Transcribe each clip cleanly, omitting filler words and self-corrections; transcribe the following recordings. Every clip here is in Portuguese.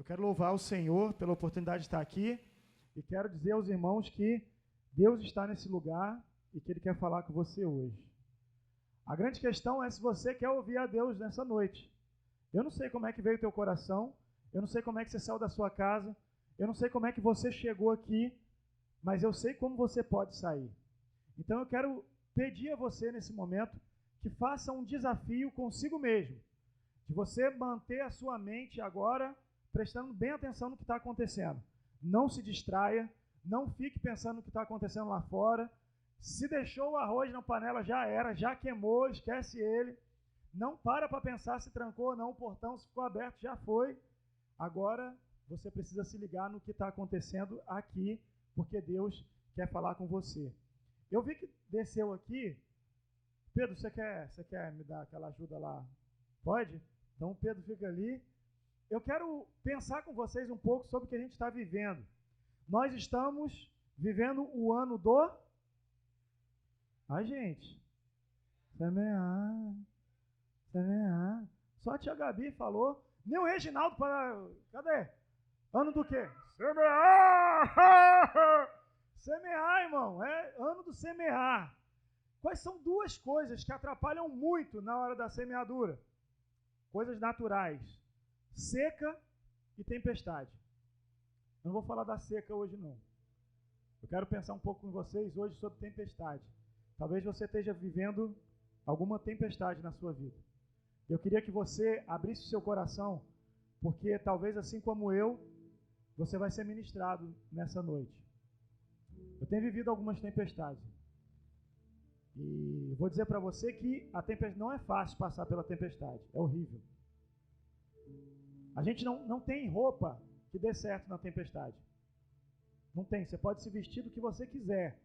quero louvar o Senhor pela oportunidade de estar aqui e quero dizer aos irmãos que Deus está nesse lugar e que Ele quer falar com você hoje. A grande questão é se você quer ouvir a Deus nessa noite. Eu não sei como é que veio o teu coração, eu não sei como é que você saiu da sua casa, eu não sei como é que você chegou aqui, mas eu sei como você pode sair. Então eu quero pedir a você nesse momento que faça um desafio consigo mesmo, de você manter a sua mente agora prestando bem atenção no que está acontecendo. Não se distraia, não fique pensando no que está acontecendo lá fora. Se deixou o arroz na panela, já era, já queimou, esquece ele. Não para pensar se trancou ou não o portão, se ficou aberto, já foi. Agora você precisa se ligar no que está acontecendo aqui, porque Deus quer falar com você. Eu vi que desceu aqui. Pedro, você quer me dar aquela ajuda lá? Pode? Então o Pedro fica ali. Eu quero pensar com vocês um pouco sobre o que a gente está vivendo. Nós estamos vivendo o ano do... Ai, gente. Semear. Só a tia Gabi falou. Nem o Reginaldo para... Cadê? Ano do quê? Semear! Semear, irmão. É ano do semear. Quais são duas coisas que atrapalham muito na hora da semeadura? Coisas naturais. Seca e tempestade. Eu não vou falar da seca hoje, não. Eu quero pensar um pouco com vocês hoje sobre tempestade. Talvez você esteja vivendo alguma tempestade na sua vida. Eu queria que você abrisse o seu coração, porque talvez assim como eu, você vai ser ministrado nessa noite. Eu tenho vivido algumas tempestades. E vou dizer para você que a tempestade não é fácil passar pela tempestade. É horrível. A gente não tem roupa que dê certo na tempestade. Não tem. Você pode se vestir do que você quiser.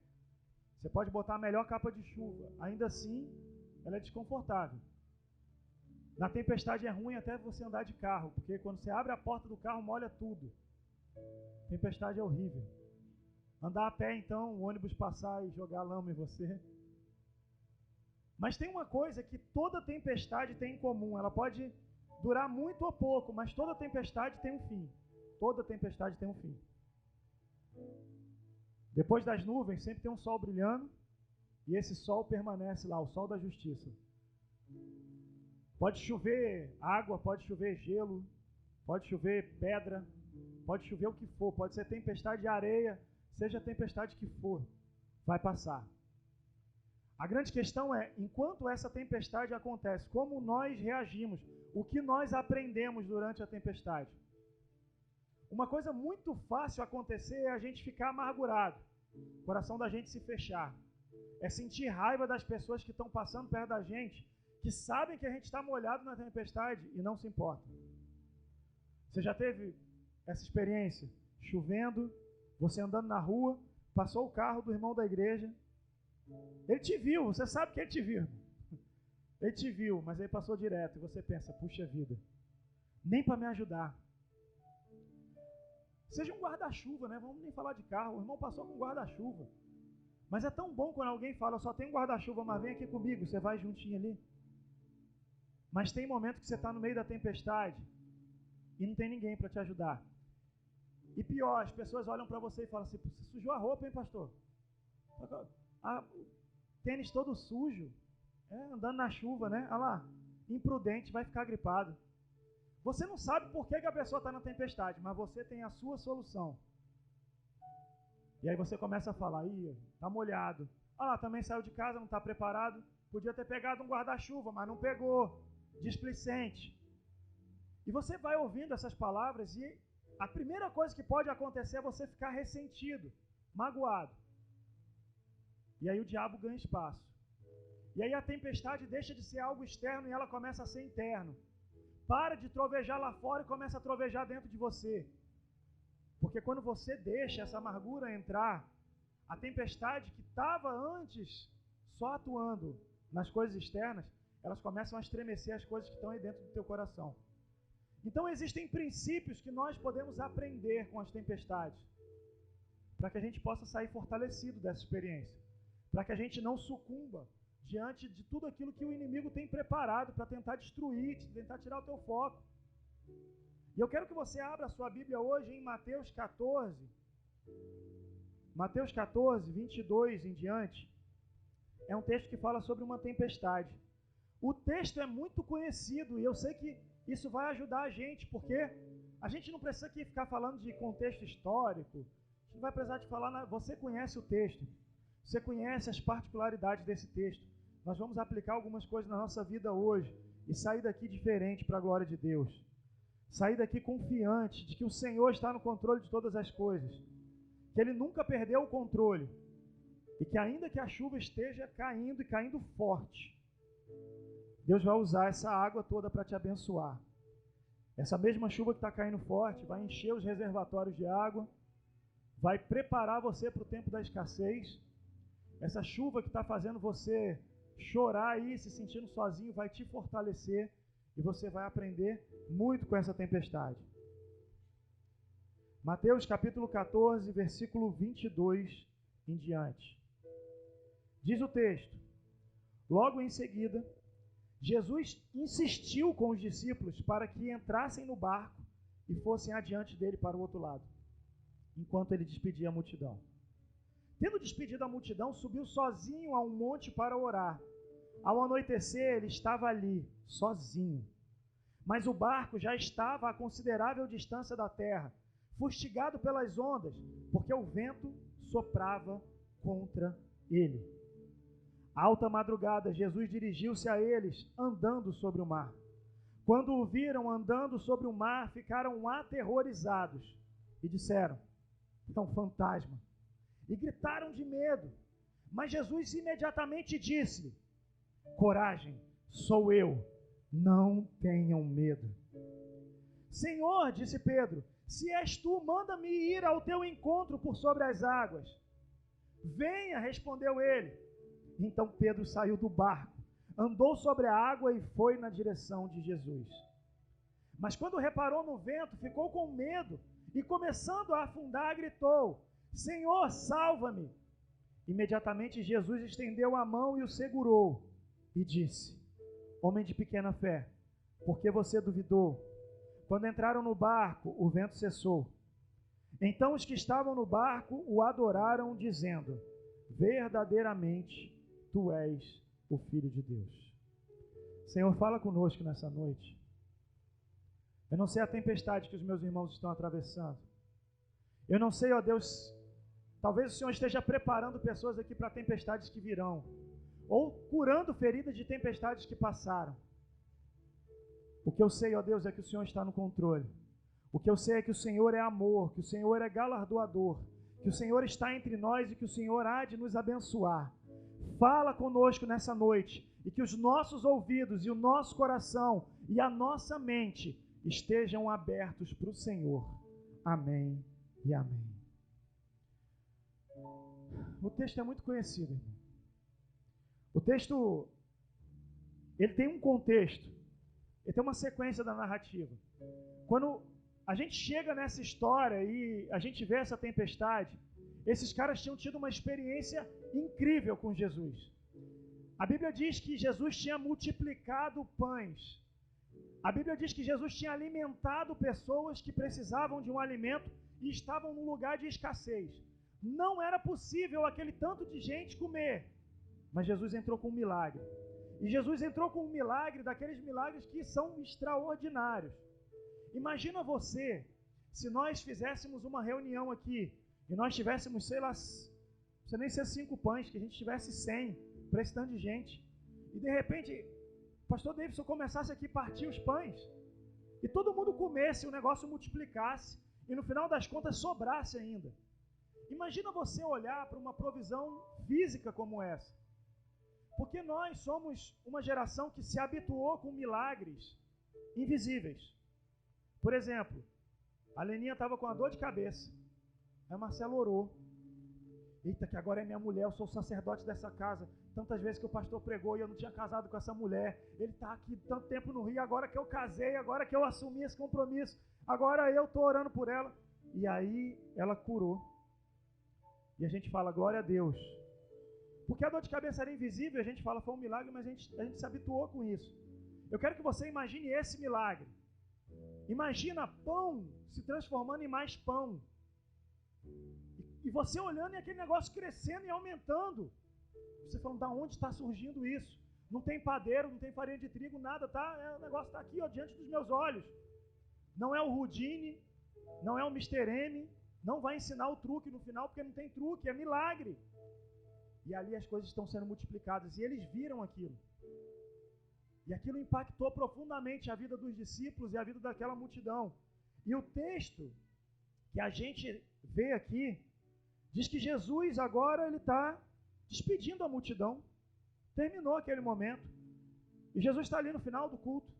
Você pode botar a melhor capa de chuva. Ainda assim, ela é desconfortável. Na tempestade é ruim até você andar de carro, porque quando você abre a porta do carro, molha tudo. Tempestade é horrível. Andar a pé, então, o ônibus passar e jogar lama em você. Mas tem uma coisa que toda tempestade tem em comum. Ela pode durar muito ou pouco, mas toda tempestade tem um fim. Toda tempestade tem um fim. Depois das nuvens sempre tem um sol brilhando e esse sol permanece lá, o sol da justiça. Pode chover água, pode chover gelo, pode chover pedra, pode chover o que for, pode ser tempestade de areia, seja a tempestade que for, vai passar. A grande questão é, enquanto essa tempestade acontece, como nós reagimos, o que nós aprendemos durante a tempestade. Uma coisa muito fácil acontecer é a gente ficar amargurado, o coração da gente se fechar. É sentir raiva das pessoas que estão passando perto da gente, que sabem que a gente está molhado na tempestade e não se importa. Você já teve essa experiência? Chovendo, você andando na rua, passou o carro do irmão da igreja, ele te viu, você sabe que ele te viu. Ele te viu, mas ele passou direto e você pensa, puxa vida, nem para me ajudar. Seja um guarda-chuva, né? Vamos nem falar de carro, o irmão passou com um guarda-chuva. Mas é tão bom quando alguém fala, eu só tenho um guarda-chuva, mas vem aqui comigo, você vai juntinho ali. Mas tem momento que você está no meio da tempestade e não tem ninguém para te ajudar. E pior, as pessoas olham para você e falam assim, você sujou a roupa, hein, pastor? Tênis todo sujo, andando na chuva, né? Olha lá, imprudente, vai ficar gripado. Você não sabe por que a pessoa está na tempestade, mas você tem a sua solução. E aí você começa a falar, tá molhado. Ah, também saiu de casa, não está preparado. Podia ter pegado um guarda-chuva, mas não pegou. Displicente. E você vai ouvindo essas palavras e a primeira coisa que pode acontecer é você ficar ressentido, magoado. E aí o diabo ganha espaço. E aí a tempestade deixa de ser algo externo e ela começa a ser interno. Para de trovejar lá fora e começa a trovejar dentro de você. Porque quando você deixa essa amargura entrar, a tempestade que estava antes só atuando nas coisas externas, elas começam a estremecer as coisas que estão aí dentro do teu coração. Então existem princípios que nós podemos aprender com as tempestades, para que a gente possa sair fortalecido dessa experiência, para que a gente não sucumba diante de tudo aquilo que o inimigo tem preparado para tentar destruir, tentar tirar o teu foco. E eu quero que você abra a sua Bíblia hoje em Mateus 14. Mateus 14, 22 em diante. É um texto que fala sobre uma tempestade. O texto é muito conhecido e eu sei que isso vai ajudar a gente, porque a gente não precisa aqui ficar falando de contexto histórico. A gente não vai precisar de falar, você conhece o texto. Você conhece as particularidades desse texto. Nós vamos aplicar algumas coisas na nossa vida hoje e sair daqui diferente para a glória de Deus. Sair daqui confiante de que o Senhor está no controle de todas as coisas. Que Ele nunca perdeu o controle. E que ainda que a chuva esteja caindo e caindo forte, Deus vai usar essa água toda para te abençoar. Essa mesma chuva que está caindo forte vai encher os reservatórios de água, vai preparar você para o tempo da escassez. Essa chuva que está fazendo você chorar aí, se sentindo sozinho, vai te fortalecer e você vai aprender muito com essa tempestade. Mateus capítulo 14, versículo 22 em diante. Diz o texto: logo em seguida, Jesus insistiu com os discípulos para que entrassem no barco e fossem adiante dele para o outro lado, enquanto ele despedia a multidão. Tendo despedido a multidão, subiu sozinho a um monte para orar. Ao anoitecer, ele estava ali, sozinho. Mas o barco já estava a considerável distância da terra, fustigado pelas ondas, porque o vento soprava contra ele. À alta madrugada, Jesus dirigiu-se a eles, andando sobre o mar. Quando o viram andando sobre o mar, ficaram aterrorizados e disseram: é um fantasma. E gritaram de medo. Mas Jesus imediatamente disse: coragem, sou eu, não tenham medo. Senhor, disse Pedro, se és tu, manda-me ir ao teu encontro por sobre as águas. Venha, respondeu ele. Então Pedro saiu do barco, andou sobre a água e foi na direção de Jesus. Mas quando reparou no vento, ficou com medo e, começando a afundar, gritou: Senhor, salva-me! Imediatamente Jesus estendeu a mão e o segurou e disse: homem de pequena fé, por que você duvidou? Quando entraram no barco, o vento cessou. Então os que estavam no barco o adoraram, dizendo: verdadeiramente tu és o Filho de Deus. Senhor, fala conosco nessa noite. Eu não sei a tempestade que os meus irmãos estão atravessando. Eu não sei, ó Deus, talvez o Senhor esteja preparando pessoas aqui para tempestades que virão, ou curando feridas de tempestades que passaram. O que eu sei, ó Deus, é que o Senhor está no controle. O que eu sei é que o Senhor é amor, que o Senhor é galardoador, que o Senhor está entre nós e que o Senhor há de nos abençoar. Fala conosco nessa noite e que os nossos ouvidos e o nosso coração e a nossa mente estejam abertos para o Senhor. Amém e amém. O texto é muito conhecido, irmão. O texto, ele tem um contexto, ele tem uma sequência da narrativa. Quando a gente chega nessa história e a gente vê essa tempestade, esses caras tinham tido uma experiência incrível com Jesus. A Bíblia diz que Jesus tinha multiplicado pães. A Bíblia diz que Jesus tinha alimentado pessoas que precisavam de um alimento e estavam num lugar de escassez. Não era possível aquele tanto de gente comer, mas Jesus entrou com um milagre. E Jesus entrou com um milagre, daqueles milagres que são extraordinários. Imagina você, se nós fizéssemos uma reunião aqui, e nós tivéssemos, sei lá, não precisa nem ser 5 pães, que a gente tivesse 100 para esse tanto de gente. E de repente, o pastor Davidson começasse aqui a partir os pães, e todo mundo comesse, o negócio multiplicasse, e no final das contas sobrasse ainda. Imagina você olhar para uma provisão física como essa. Porque nós somos uma geração que se habituou com milagres invisíveis. Por exemplo, a Leninha estava com uma dor de cabeça. Aí o Marcelo orou. Eita, que agora é minha mulher, eu sou o sacerdote dessa casa. Tantas vezes que o pastor pregou e eu não tinha casado com essa mulher. Ele está aqui tanto tempo no Rio, agora que eu casei, agora que eu assumi esse compromisso, agora eu estou orando por ela. E aí ela curou. E a gente fala, glória a Deus. Porque a dor de cabeça era invisível, a gente fala, foi um milagre, mas a gente se habituou com isso. Eu quero que você imagine esse milagre. Imagina pão se transformando em mais pão. E você olhando e aquele negócio crescendo e aumentando. Você falando, da onde está surgindo isso? Não tem padeiro, não tem farinha de trigo, nada, tá? O negócio está aqui, ó, diante dos meus olhos. Não é o Houdini, não é o Mr. M, não vai ensinar o truque no final, porque não tem truque, é milagre. E ali as coisas estão sendo multiplicadas, e eles viram aquilo. E aquilo impactou profundamente a vida dos discípulos e a vida daquela multidão. E o texto que a gente vê aqui, diz que Jesus agora ele está despedindo a multidão. Terminou aquele momento. E Jesus está ali no final do culto,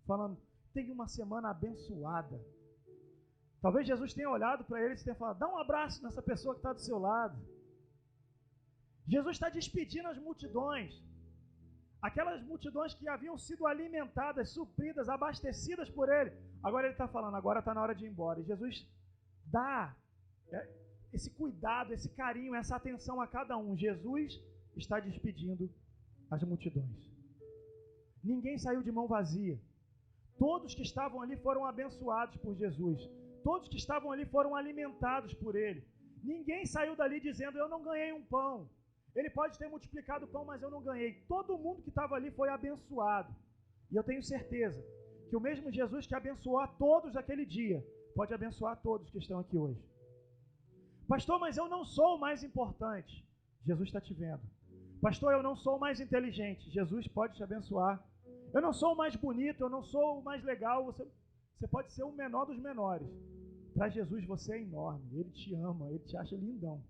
falando, tenha uma semana abençoada. Talvez Jesus tenha olhado para eles e tenha falado, dá um abraço nessa pessoa que está do seu lado. Jesus está despedindo as multidões. Aquelas multidões que haviam sido alimentadas, supridas, abastecidas por ele. Agora ele está falando, agora está na hora de ir embora. E Jesus dá esse cuidado, esse carinho, essa atenção a cada um. Jesus está despedindo as multidões. Ninguém saiu de mão vazia. Todos que estavam ali foram abençoados por Jesus. Todos que estavam ali foram alimentados por ele. Ninguém saiu dali dizendo, eu não ganhei um pão. Ele pode ter multiplicado o pão, mas eu não ganhei. Todo mundo que estava ali foi abençoado. E eu tenho certeza que o mesmo Jesus que abençoou a todos aquele dia, pode abençoar todos que estão aqui hoje. Pastor, mas eu não sou o mais importante. Jesus está te vendo. Pastor, eu não sou o mais inteligente. Jesus pode te abençoar. Eu não sou o mais bonito, eu não sou o mais legal. Você pode ser o menor dos menores. Para Jesus você é enorme. Ele te ama, ele te acha lindão.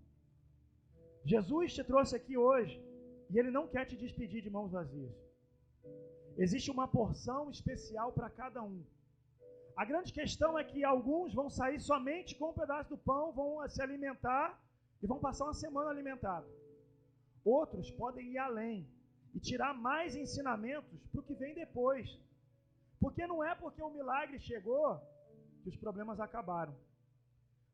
Jesus te trouxe aqui hoje e ele não quer te despedir de mãos vazias. Existe uma porção especial para cada um. A grande questão é que alguns vão sair somente com um pedaço do pão, vão se alimentar e vão passar uma semana alimentados. Outros podem ir além e tirar mais ensinamentos para o que vem depois. Porque não é porque o milagre chegou que os problemas acabaram.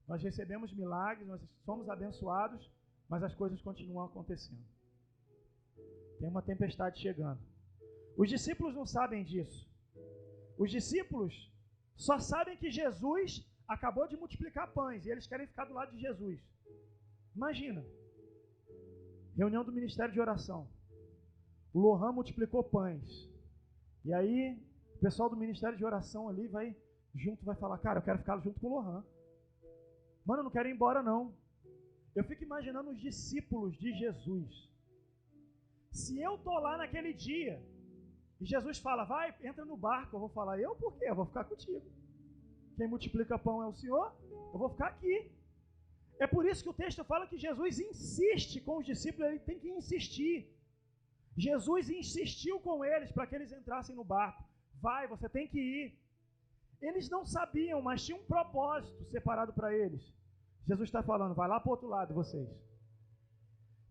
Nós recebemos milagres, nós somos abençoados, mas as coisas continuam acontecendo. Tem uma tempestade chegando. Os discípulos não sabem disso. Os discípulos só sabem que Jesus acabou de multiplicar pães e eles querem ficar do lado de Jesus. Imagina. Reunião do Ministério de Oração. O Lohan multiplicou pães. E aí, o pessoal do Ministério de Oração ali vai falar, cara, eu quero ficar junto com o Lohan. Mano, eu não quero ir embora não. Eu fico imaginando os discípulos de Jesus. Se eu estou lá naquele dia e Jesus fala, vai, entra no barco, eu vou falar, eu por quê? Eu vou ficar contigo. Quem multiplica pão é o Senhor, eu vou ficar aqui. É por isso que o texto fala que Jesus insiste com os discípulos, ele tem que insistir. Jesus insistiu com eles para que eles entrassem no barco. Vai, você tem que ir. Eles não sabiam, mas tinha um propósito separado para eles. Jesus está falando, vai lá para o outro lado, vocês.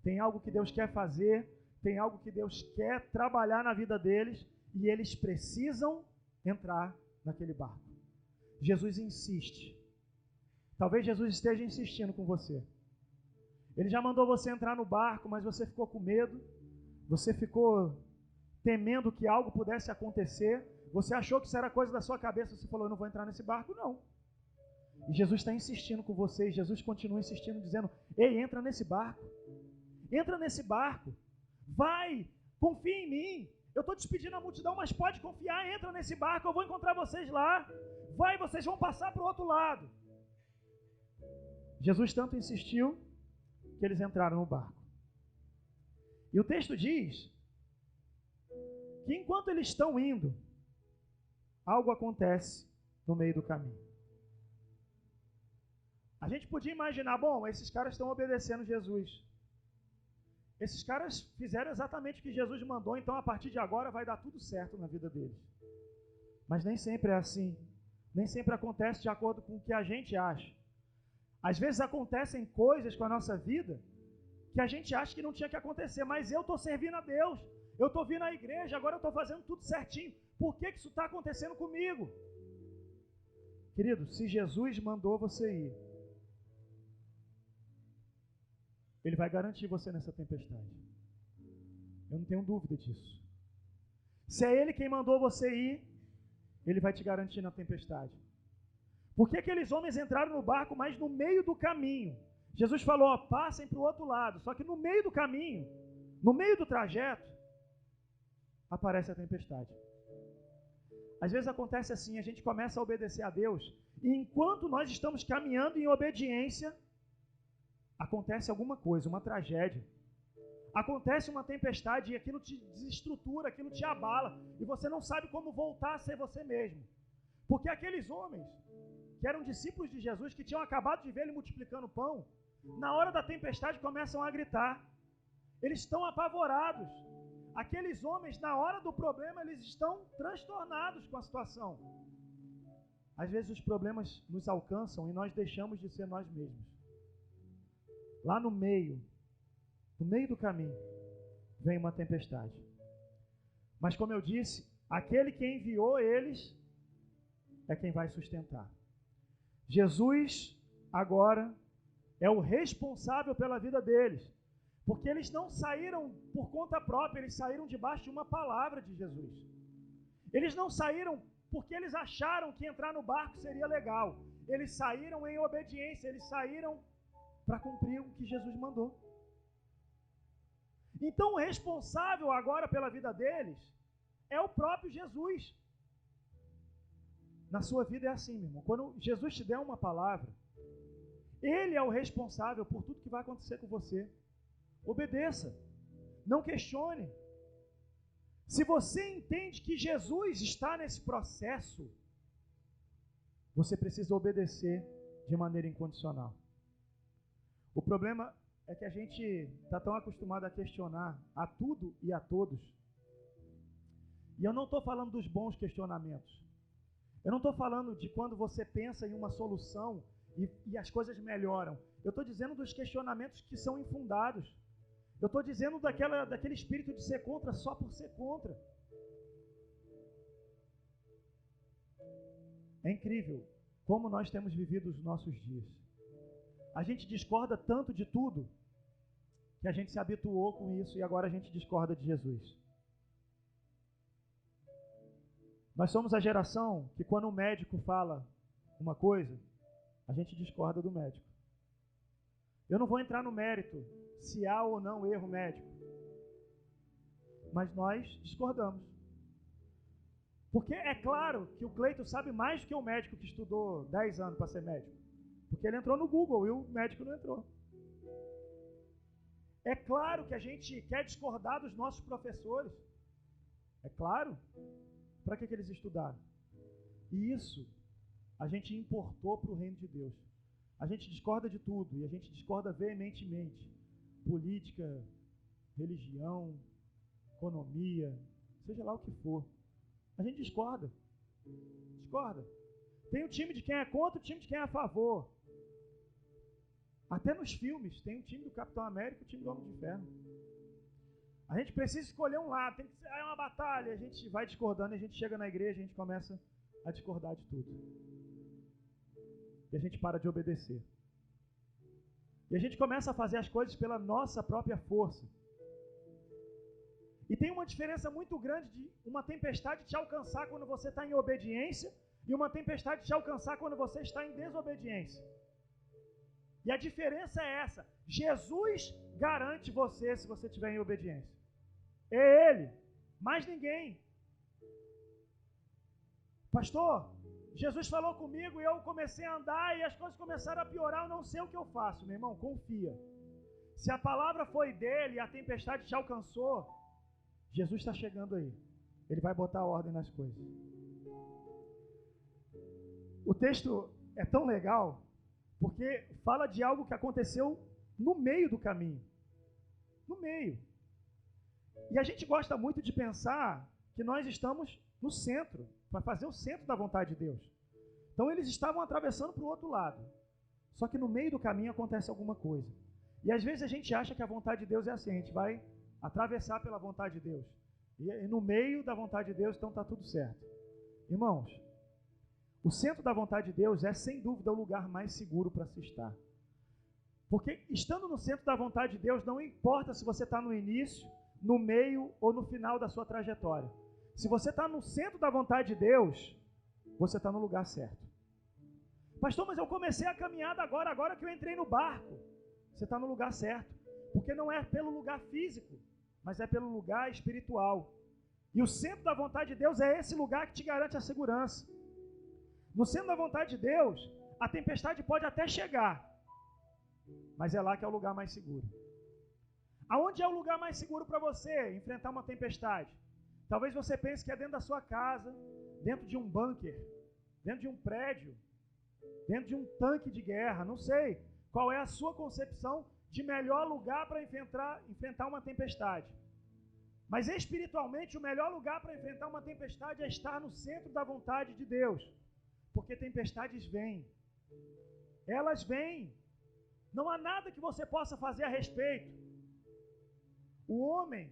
Tem algo que Deus quer fazer, tem algo que Deus quer trabalhar na vida deles, e eles precisam entrar naquele barco. Jesus insiste. Talvez Jesus esteja insistindo com você. Ele já mandou você entrar no barco, mas você ficou com medo, você ficou temendo que algo pudesse acontecer, você achou que isso era coisa da sua cabeça, você falou, eu não vou entrar nesse barco, não. E Jesus está insistindo com você, e Jesus continua insistindo, dizendo, ei, entra nesse barco, vai, confia em mim, eu estou despedindo a multidão, mas pode confiar, entra nesse barco, eu vou encontrar vocês lá, vai, vocês vão passar para o outro lado. Jesus tanto insistiu, que eles entraram no barco. E o texto diz, que enquanto eles estão indo, algo acontece no meio do caminho. A gente podia imaginar, bom, esses caras estão obedecendo Jesus. Esses caras fizeram exatamente o que Jesus mandou, então a partir de agora vai dar tudo certo na vida deles. Mas nem sempre é assim. Nem sempre acontece de acordo com o que a gente acha. Às vezes acontecem coisas com a nossa vida que a gente acha que não tinha que acontecer, mas eu estou servindo a Deus, eu estou vindo à igreja, agora eu estou fazendo tudo certinho. Por que isso está acontecendo comigo? Querido, se Jesus mandou você ir, Ele vai garantir você nessa tempestade. Eu não tenho dúvida disso. Se é Ele quem mandou você ir, Ele vai te garantir na tempestade. Porque aqueles homens entraram no barco, mas no meio do caminho. Jesus falou, ó, passem para o outro lado. Só que no meio do caminho, no meio do trajeto, aparece a tempestade. Às vezes acontece assim, a gente começa a obedecer a Deus, e enquanto nós estamos caminhando em obediência, acontece alguma coisa, uma tragédia. Acontece uma tempestade e aquilo te desestrutura, aquilo te abala, e você não sabe como voltar a ser você mesmo. Porque aqueles homens, que eram discípulos de Jesus, que tinham acabado de ver ele multiplicando pão, na hora da tempestade começam a gritar. Eles estão apavorados. Aqueles homens, na hora do problema, eles estão transtornados com a situação. Às vezes os problemas nos alcançam e nós deixamos de ser nós mesmos. Lá no meio do caminho, vem uma tempestade. Mas como eu disse, aquele que enviou eles é quem vai sustentar. Jesus agora é o responsável pela vida deles. Porque eles não saíram por conta própria, eles saíram debaixo de uma palavra de Jesus. Eles não saíram porque eles acharam que entrar no barco seria legal. Eles saíram em obediência, eles saíram para cumprir o que Jesus mandou. Então o responsável agora pela vida deles é o próprio Jesus. Na sua vida é assim, meu irmão. Quando Jesus te der uma palavra, Ele é o responsável por tudo que vai acontecer com você. Obedeça, não questione. Se você entende que Jesus está nesse processo, você precisa obedecer de maneira incondicional. O problema é que a gente está tão acostumado a questionar a tudo e a todos. E eu não estou falando dos bons questionamentos. Eu não estou falando de quando você pensa em uma solução e as coisas melhoram. Eu estou dizendo dos questionamentos que são infundados. Eu estou dizendo daquele espírito de ser contra só por ser contra. É incrível como nós temos vivido os nossos dias. A gente discorda tanto de tudo que a gente se habituou com isso e agora a gente discorda de Jesus. Nós somos a geração que quando um médico fala uma coisa, a gente discorda do médico. Eu não vou entrar no mérito se há ou não erro médico, mas nós discordamos. Porque é claro que o Cleiton sabe mais do que o médico que estudou 10 anos para ser médico. Porque ele entrou no Google e o médico não entrou. É claro que a gente quer discordar dos nossos professores. É claro. Para que eles estudaram? E isso a gente importou para o reino de Deus. A gente discorda de tudo e a gente discorda veementemente. Política, religião, economia, seja lá o que for. A gente discorda. Discorda. Tem o time de quem é contra e o time de quem é a favor. Até nos filmes, tem o time do Capitão América e o time do Homem de Ferro. A gente precisa escolher um lado, tem que ser uma batalha, a gente vai discordando, a gente chega na igreja, a gente começa a discordar de tudo. E a gente para de obedecer. E a gente começa a fazer as coisas pela nossa própria força. E tem uma diferença muito grande de uma tempestade te alcançar quando você está em obediência e uma tempestade te alcançar quando você está em desobediência. E a diferença é essa. Jesus garante você se você estiver em obediência. É Ele, mais ninguém. Pastor, Jesus falou comigo e eu comecei a andar e as coisas começaram a piorar, eu não sei o que eu faço. Meu irmão, confia. Se a palavra foi dele e a tempestade te alcançou, Jesus está chegando aí. Ele vai botar ordem nas coisas. O texto é tão legal porque fala de algo que aconteceu no meio do caminho. No meio. E a gente gosta muito de pensar que nós estamos no centro, para fazer o centro da vontade de Deus. Então eles estavam atravessando para o outro lado. Só que no meio do caminho acontece alguma coisa. E às vezes a gente acha que a vontade de Deus é assim, a gente vai atravessar pela vontade de Deus. E no meio da vontade de Deus, então está tudo certo. Irmãos, o centro da vontade de Deus é sem dúvida o lugar mais seguro para se estar. Porque estando no centro da vontade de Deus, não importa se você está no início, no meio ou no final da sua trajetória. Se você está no centro da vontade de Deus, você está no lugar certo. Pastor, mas eu comecei a caminhada agora que eu entrei no barco. Você está no lugar certo. Porque não é pelo lugar físico, mas é pelo lugar espiritual. E o centro da vontade de Deus é esse lugar que te garante a segurança. No centro da vontade de Deus, a tempestade pode até chegar, mas é lá que é o lugar mais seguro. Aonde é o lugar mais seguro para você enfrentar uma tempestade? Talvez você pense que é dentro da sua casa, dentro de um bunker, dentro de um prédio, dentro de um tanque de guerra, não sei. Qual é a sua concepção de melhor lugar para enfrentar uma tempestade? Mas espiritualmente, o melhor lugar para enfrentar uma tempestade é estar no centro da vontade de Deus. Porque tempestades vêm. Elas vêm. Não há nada que você possa fazer a respeito. O homem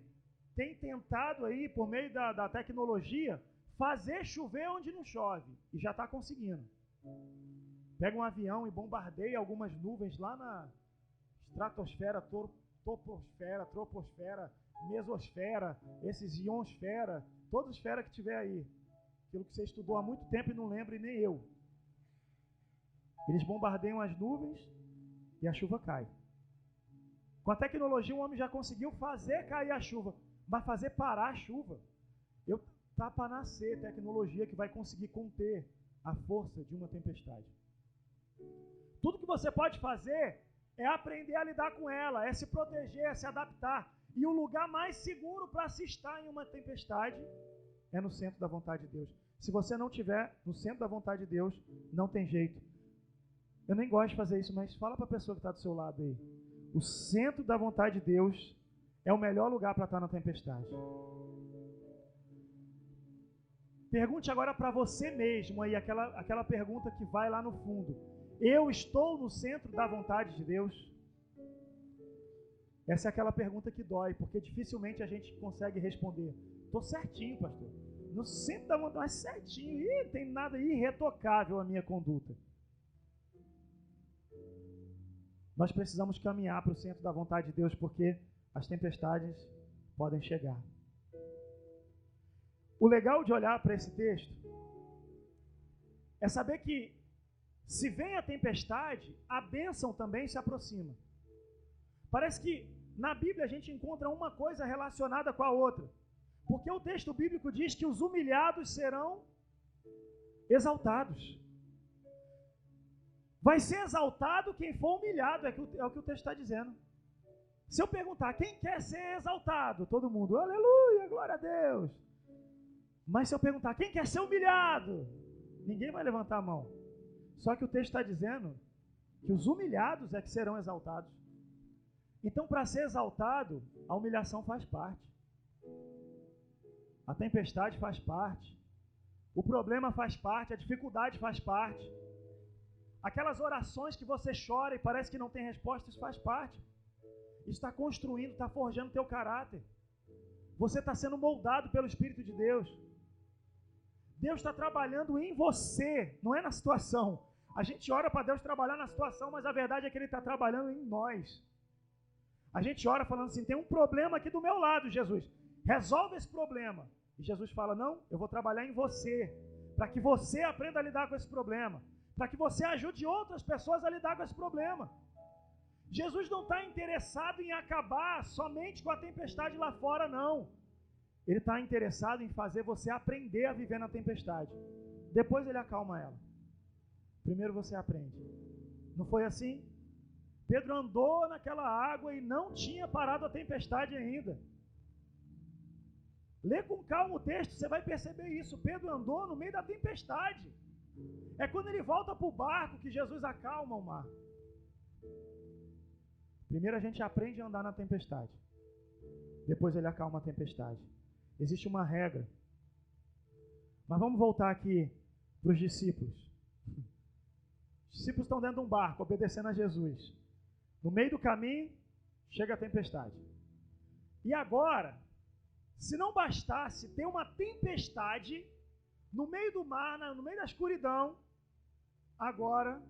tem tentado aí, por meio da tecnologia, fazer chover onde não chove. E já está conseguindo. Pega um avião e bombardeia algumas nuvens lá na estratosfera, toposfera, troposfera, mesosfera, esses ionosfera, toda esfera que tiver aí. Aquilo que você estudou há muito tempo e não lembra, e nem eu. Eles bombardeiam as nuvens e a chuva cai. Com a tecnologia, o homem já conseguiu fazer cair a chuva, mas fazer parar a chuva. Está para nascer tecnologia que vai conseguir conter a força de uma tempestade. Tudo que você pode fazer é aprender a lidar com ela, é se proteger, é se adaptar. E o lugar mais seguro para se estar em uma tempestade é no centro da vontade de Deus. Se você não estiver no centro da vontade de Deus, não tem jeito. Eu nem gosto de fazer isso, mas fala para a pessoa que está do seu lado aí. O centro da vontade de Deus é o melhor lugar para estar na tempestade. Pergunte agora para você mesmo aí, aquela pergunta que vai lá no fundo. Eu estou no centro da vontade de Deus? Essa é aquela pergunta que dói, porque dificilmente a gente consegue responder. Estou certinho, pastor. No centro da vontade, certinho. Ih, tem nada irretocável a minha conduta. Nós precisamos caminhar para o centro da vontade de Deus, porque as tempestades podem chegar. O legal de olhar para esse texto é saber que, se vem a tempestade, a bênção também se aproxima. Parece que na Bíblia a gente encontra uma coisa relacionada com a outra. Porque o texto bíblico diz que os humilhados serão exaltados. Vai ser exaltado quem for humilhado, é o que o texto está dizendo. Se eu perguntar, quem quer ser exaltado? Todo mundo, aleluia, glória a Deus. Mas se eu perguntar, quem quer ser humilhado? Ninguém vai levantar a mão. Só que o texto está dizendo que os humilhados é que serão exaltados. Então, para ser exaltado, a humilhação faz parte. A tempestade faz parte. O problema faz parte, a dificuldade faz parte. Aquelas orações que você chora e parece que não tem resposta, isso faz parte. Isso está construindo, está forjando teu caráter. Você está sendo moldado pelo Espírito de Deus. Deus está trabalhando em você, não é na situação. A gente ora para Deus trabalhar na situação, mas a verdade é que Ele está trabalhando em nós. A gente ora falando assim, tem um problema aqui do meu lado, Jesus. Resolve esse problema. E Jesus fala, não, eu vou trabalhar em você, para que você aprenda a lidar com esse problema, para que você ajude outras pessoas a lidar com esse problema. Jesus não está interessado em acabar somente com a tempestade lá fora, não. Ele está interessado em fazer você aprender a viver na tempestade. Depois Ele acalma ela. Primeiro você aprende. Não foi assim? Pedro andou naquela água e não tinha parado a tempestade ainda. Lê com calma o texto, você vai perceber isso. Pedro andou no meio da tempestade. É quando ele volta para o barco que Jesus acalma o mar. Primeiro a gente aprende a andar na tempestade. Depois Ele acalma a tempestade. Existe uma regra. Mas vamos voltar aqui para os discípulos. Os discípulos estão dentro de um barco, obedecendo a Jesus. No meio do caminho, chega a tempestade. E agora, se não bastasse ter uma tempestade no meio do mar, no meio da escuridão, agora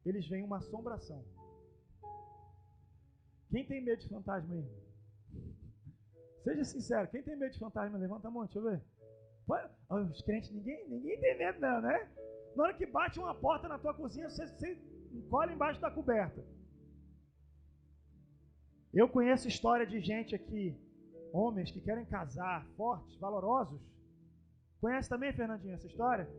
eles veem uma assombração. Quem tem medo de fantasma aí? Seja sincero, quem tem medo de fantasma? Levanta a mão, deixa eu ver. Os crentes, ninguém tem medo não, né? Na hora que bate uma porta na tua cozinha, você encolhe embaixo da coberta. Eu conheço história de gente aqui, homens que querem casar, fortes, valorosos. Conhece também, Fernandinho, essa história?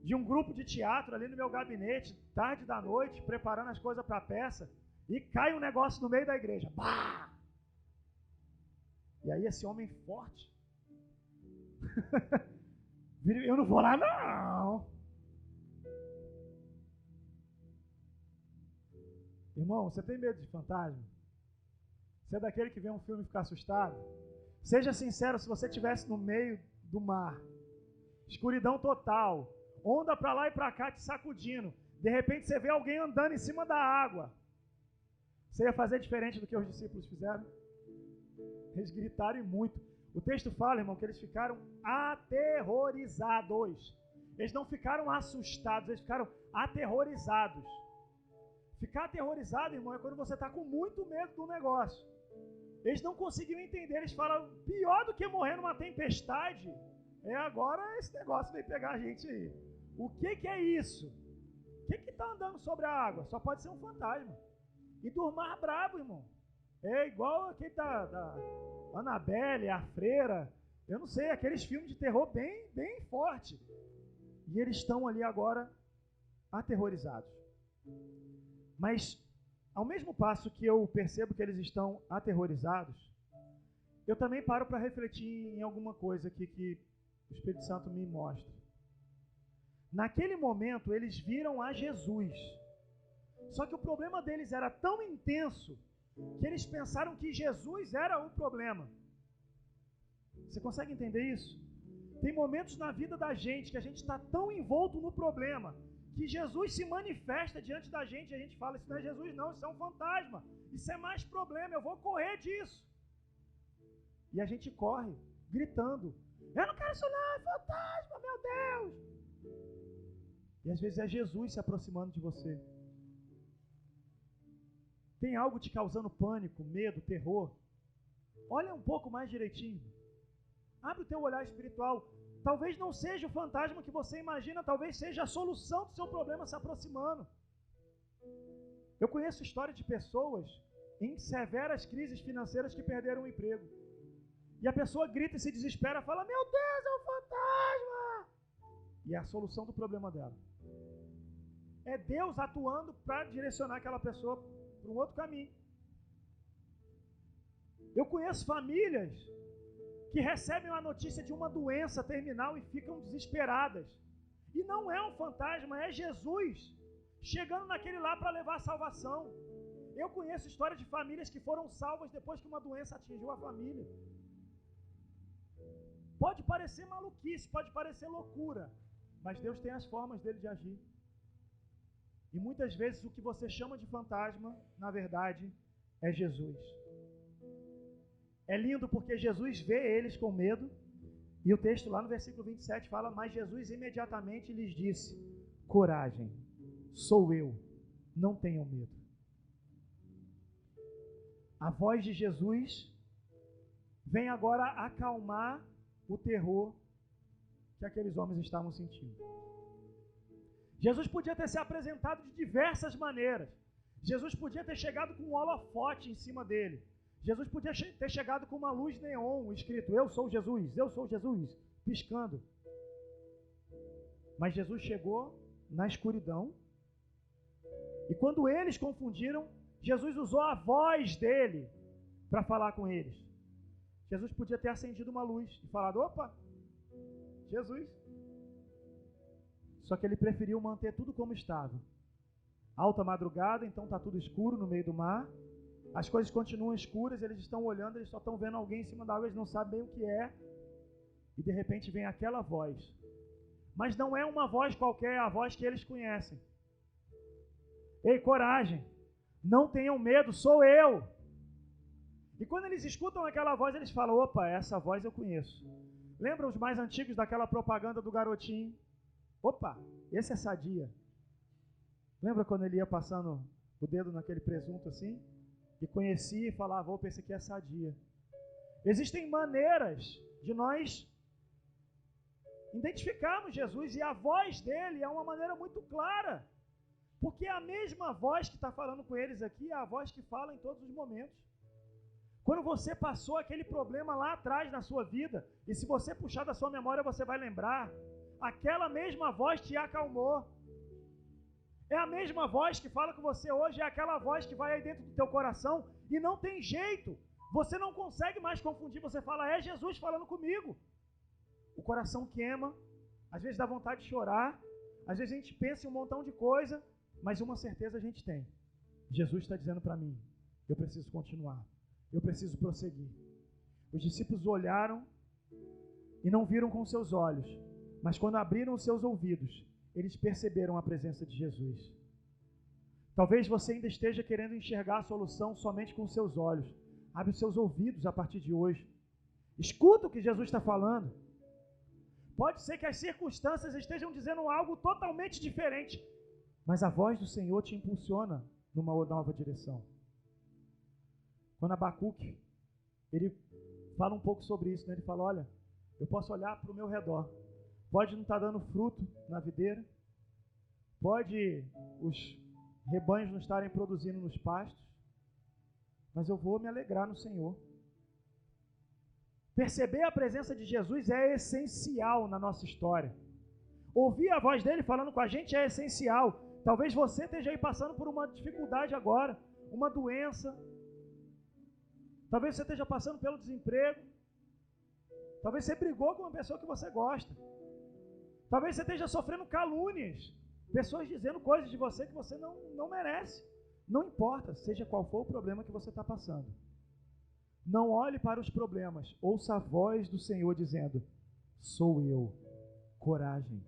De um grupo de teatro ali no meu gabinete, tarde da noite, preparando as coisas para a peça, e cai um negócio no meio da igreja. Bah! E aí esse homem forte, eu não vou lá não. Irmão, você tem medo de fantasma? Você é daquele que vê um filme e fica assustado? Seja sincero, se você estivesse no meio do mar, escuridão total, onda para lá e para cá te sacudindo, de repente você vê alguém andando em cima da água, você ia fazer diferente do que os discípulos fizeram? Eles gritaram e muito. O texto fala, irmão, que eles ficaram aterrorizados. Eles não ficaram assustados, eles ficaram aterrorizados. Ficar aterrorizado, irmão, é quando você está com muito medo do negócio. Eles não conseguiam entender, eles falam, pior do que morrer numa tempestade, é agora esse negócio vem pegar a gente aí. O que é isso? O que está andando sobre a água? Só pode ser um fantasma. E do mar brabo, irmão. É igual aquele da Annabelle, a freira, eu não sei, aqueles filmes de terror bem forte. E eles estão ali agora aterrorizados. Mas, ao mesmo passo que eu percebo que eles estão aterrorizados, eu também paro para refletir em alguma coisa aqui que o Espírito Santo me mostra. Naquele momento, eles viram a Jesus. Só que o problema deles era tão intenso que eles pensaram que Jesus era o problema. Você consegue entender isso? Tem momentos na vida da gente que a gente está tão envolto no problema que Jesus se manifesta diante da gente e a gente fala, isso não é Jesus não, isso é um fantasma, isso é mais problema, eu vou correr disso. E a gente corre, gritando, eu não quero isso não, é fantasma, meu Deus. E às vezes é Jesus se aproximando de você. Tem algo te causando pânico, medo, terror? Olha um pouco mais direitinho. Abre o teu olhar espiritual. Talvez não seja o fantasma que você imagina, talvez seja a solução do seu problema se aproximando. Eu conheço história de pessoas em severas crises financeiras que perderam o emprego. E a pessoa grita e se desespera, fala, meu Deus, é um fantasma! E é a solução do problema dela. É Deus atuando para direcionar aquela pessoa para um outro caminho. Eu conheço famílias que recebem a notícia de uma doença terminal e ficam desesperadas. E não é um fantasma, é Jesus chegando naquele lá para levar a salvação. Eu conheço histórias de famílias que foram salvas depois que uma doença atingiu a família. Pode parecer maluquice, pode parecer loucura, mas Deus tem as formas dele de agir. E muitas vezes o que você chama de fantasma, na verdade, é Jesus. É lindo porque Jesus vê eles com medo, e o texto lá no versículo 27 fala, mas Jesus imediatamente lhes disse, coragem, sou eu, não tenham medo. A voz de Jesus vem agora acalmar o terror que aqueles homens estavam sentindo. Jesus podia ter se apresentado de diversas maneiras. Jesus podia ter chegado com um holofote em cima dele. Jesus podia ter chegado com uma luz neon escrito, eu sou Jesus, piscando. Mas Jesus chegou na escuridão. E quando eles confundiram, Jesus usou a voz dele para falar com eles. Jesus podia ter acendido uma luz e falado, opa, Jesus. Só que ele preferiu manter tudo como estava. Alta madrugada, então está tudo escuro no meio do mar. As coisas continuam escuras, eles estão olhando, eles só estão vendo alguém em cima da água, eles não sabem bem o que é. E de repente vem aquela voz. Mas não é uma voz qualquer, é a voz que eles conhecem. Ei, coragem, não tenham medo, sou eu. E quando eles escutam aquela voz, eles falam, opa, essa voz eu conheço. Lembram os mais antigos daquela propaganda do garotinho? Opa, esse é Sadia. Lembra quando ele ia passando o dedo naquele presunto assim? E conhecia e falava, opa, esse aqui é Sadia. Existem maneiras de nós identificarmos Jesus, e a voz dele é uma maneira muito clara, porque a mesma voz que está falando com eles aqui é a voz que fala em todos os momentos. Quando você passou aquele problema lá atrás na sua vida, e se você puxar da sua memória, você vai lembrar, aquela mesma voz te acalmou. É a mesma voz que fala com você hoje, é aquela voz que vai aí dentro do teu coração, e não tem jeito, você não consegue mais confundir, você fala, é Jesus falando comigo. O coração queima, às vezes dá vontade de chorar, às vezes a gente pensa em um montão de coisa, mas uma certeza a gente tem. Jesus está dizendo para mim, eu preciso continuar, eu preciso prosseguir. Os discípulos olharam e não viram com seus olhos, mas quando abriram os seus ouvidos, eles perceberam a presença de Jesus. Talvez você ainda esteja querendo enxergar a solução somente com os seus olhos. Abre os seus ouvidos a partir de hoje. Escuta o que Jesus está falando. Pode ser que as circunstâncias estejam dizendo algo totalmente diferente, mas a voz do Senhor te impulsiona numa nova direção. Quando Abacuque, ele fala um pouco sobre isso, né? Ele fala, olha, eu posso olhar para o meu redor, pode não estar dando fruto na videira, pode os rebanhos não estarem produzindo nos pastos, mas eu vou me alegrar no Senhor. Perceber a presença de Jesus é essencial na nossa história. Ouvir a voz dele falando com a gente é essencial. Talvez você esteja aí passando por uma dificuldade agora, uma doença. Talvez você esteja passando pelo desemprego. Talvez você brigou com uma pessoa que você gosta. Talvez você esteja sofrendo calúnias. Pessoas dizendo coisas de você que você não merece. Não importa, seja qual for o problema que você está passando. Não olhe para os problemas, ouça a voz do Senhor dizendo, sou eu, coragem,